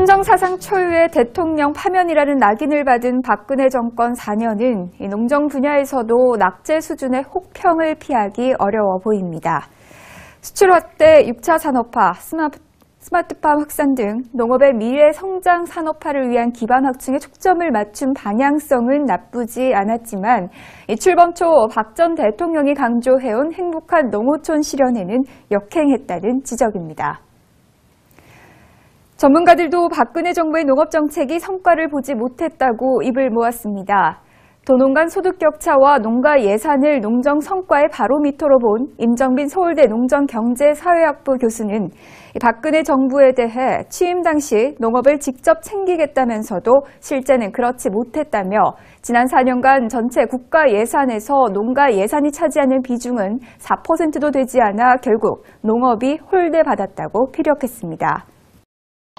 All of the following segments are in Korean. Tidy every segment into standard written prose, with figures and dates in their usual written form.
헌정 사상 초유의 대통령 파면이라는 낙인을 받은 박근혜 정권 4년은 농정 분야에서도 낙제 수준의 혹평을 피하기 어려워 보입니다. 수출 확대, 6차 산업화, 스마트팜 확산 등 농업의 미래 성장 산업화를 위한 기반 확충에 초점을 맞춘 방향성은 나쁘지 않았지만 출범 초 박 전 대통령이 강조해온 행복한 농어촌 실현에는 역행했다는 지적입니다. 전문가들도 박근혜 정부의 농업정책이 성과를 보지 못했다고 입을 모았습니다. 도농 간 소득 격차와 농가 예산을 농정 성과의 바로미터로 본 임정빈 서울대 농정경제사회학부 교수는 박근혜 정부에 대해 취임 당시 농업을 직접 챙기겠다면서도 실제는 그렇지 못했다며 지난 4년간 전체 국가 예산에서 농가 예산이 차지하는 비중은 4%도 되지 않아 결국 농업이 홀대받았다고 피력했습니다.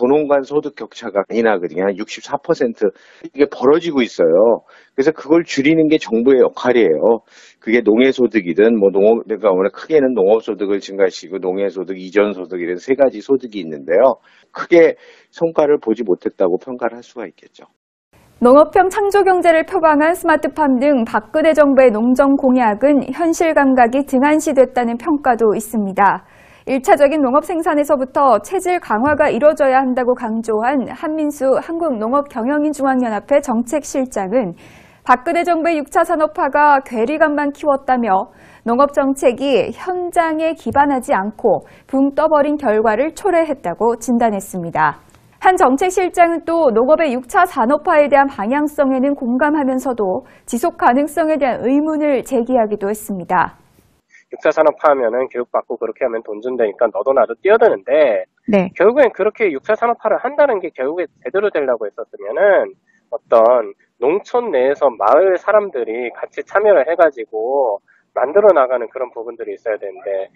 도농 간 소득 격차가 많이 나거든요. 한 64% 이게 벌어지고 있어요. 그래서 그걸 줄이는 게 정부의 역할이에요. 그게 농해소득이든 그러니까 오늘 크게는 농업소득을 증가시키고 농해소득, 이전소득 이런 세 가지 소득이 있는데요. 크게 성과를 보지 못했다고 평가를 할 수가 있겠죠. 농업형 창조경제를 표방한 스마트팜 등 박근혜 정부의 농정 공약은 현실 감각이 등한시됐다는 평가도 있습니다. 1차적인 농업 생산에서부터 체질 강화가 이뤄져야 한다고 강조한 한민수 한국농업경영인중앙연합회 정책실장은 박근혜 정부의 6차 산업화가 괴리감만 키웠다며 농업정책이 현장에 기반하지 않고 붕 떠버린 결과를 초래했다고 진단했습니다. 한 정책실장은 또 농업의 6차 산업화에 대한 방향성에는 공감하면서도 지속 가능성에 대한 의문을 제기하기도 했습니다. 6차 산업화 하면은 교육받고 그렇게 하면 돈 준다니까 너도 나도 뛰어드는데 네. 결국엔 그렇게 6차 산업화를 한다는 게 결국에 제대로 되려고 했었으면은 어떤 농촌 내에서 마을 사람들이 같이 참여를 해가지고 만들어 나가는 그런 부분들이 있어야 되는데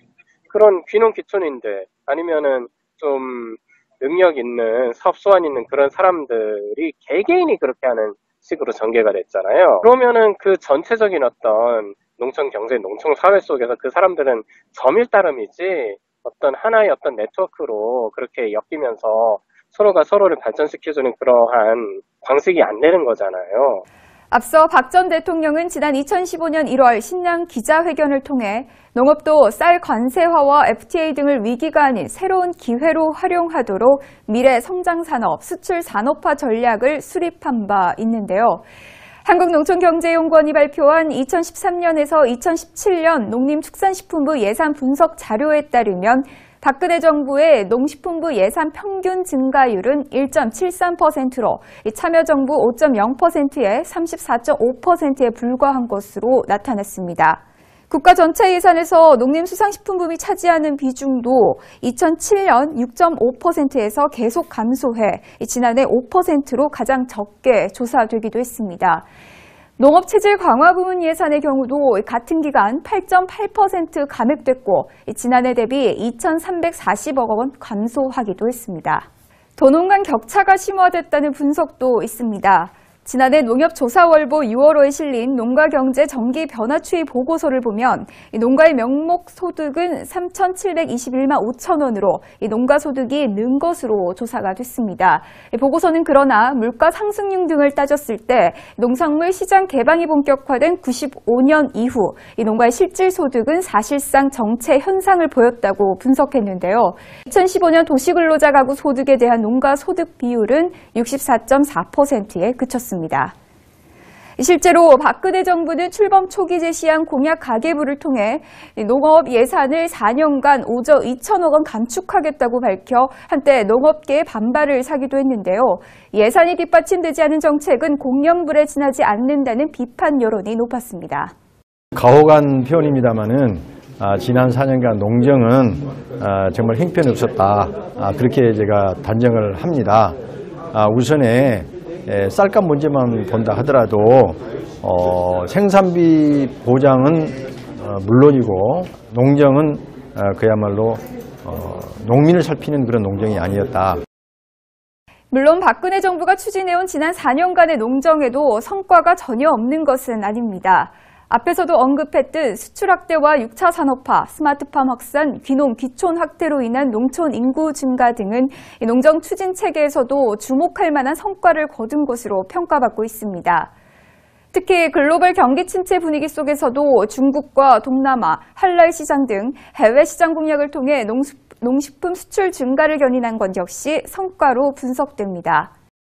그런 귀농 귀촌인들 아니면은 좀 능력 있는 사업 수완 있는 그런 사람들이 개개인이 그렇게 하는 식으로 전개가 됐잖아요. 그러면은 그 전체적인 어떤 농촌 경제, 농촌 사회 속에서 그 사람들은 점일 따름이지 어떤 하나의 어떤 네트워크로 그렇게 엮이면서 서로가 서로를 발전시켜주는 그러한 방식이 안 되는 거잖아요. 앞서 박 전 대통령은 지난 2015년 1월 신년 기자회견을 통해 농업도 쌀 관세화와 FTA 등을 위기가 아닌 새로운 기회로 활용하도록 미래 성장산업, 수출 산업화 전략을 수립한 바 있는데요. 한국농촌경제연구원이 발표한 2013년에서 2017년 농림축산식품부 예산 분석 자료에 따르면 박근혜 정부의 농식품부 예산 평균 증가율은 1.73%로 참여정부 5.0%에 34.5%에 불과한 것으로 나타났습니다. 국가 전체 예산에서 농림수산식품부이 차지하는 비중도 2007년 6.5%에서 계속 감소해 지난해 5%로 가장 적게 조사되기도 했습니다. 농업체질 강화 부문 예산의 경우도 같은 기간 8.8% 감액됐고 지난해 대비 2,340억 원 감소하기도 했습니다. 도농 간 격차가 심화됐다는 분석도 있습니다. 지난해 농협조사월보 6월호에 실린 농가경제 정기 변화 추이 보고서를 보면 농가의 명목 소득은 3,721만 5천 원으로 농가소득이 는 것으로 조사가 됐습니다. 보고서는 그러나 물가 상승률 등을 따졌을 때 농산물 시장 개방이 본격화된 95년 이후 농가의 실질소득은 사실상 정체 현상을 보였다고 분석했는데요. 2015년 도시근로자 가구 소득에 대한 농가소득 비율은 64.4%에 그쳤습니다. 실제로 박근혜 정부는 출범 초기 제시한 공약 가계부를 통해 농업 예산을 4년간 5조 2천억 원 감축하겠다고 밝혀 한때 농업계의 반발을 사기도 했는데요. 예산이 뒷받침되지 않은 정책은 공연불에 지나지 않는다는 비판 여론이 높았습니다. 가혹한 표현입니다마는 지난 4년간 농정은 정말 형편없었다. 그렇게 제가 단정을 합니다. 우선에 쌀값 문제만 본다 하더라도 생산비 보장은 물론이고 농정은 그야말로 농민을 살피는 그런 농정이 아니었다. 물론 박근혜 정부가 추진해온 지난 4년간의 농정에도 성과가 전혀 없는 것은 아닙니다. 앞에서도 언급했듯 수출 확대와 6차 산업화, 스마트팜 확산, 귀농, 귀촌 확대로 인한 농촌 인구 증가 등은 농정 추진 체계에서도 주목할 만한 성과를 거둔 것으로 평가받고 있습니다. 특히 글로벌 경기 침체 분위기 속에서도 중국과 동남아, 한랄 시장 등 해외 시장 공략을 통해 농식품 수출 증가를 견인한 것 역시 성과로 분석됩니다.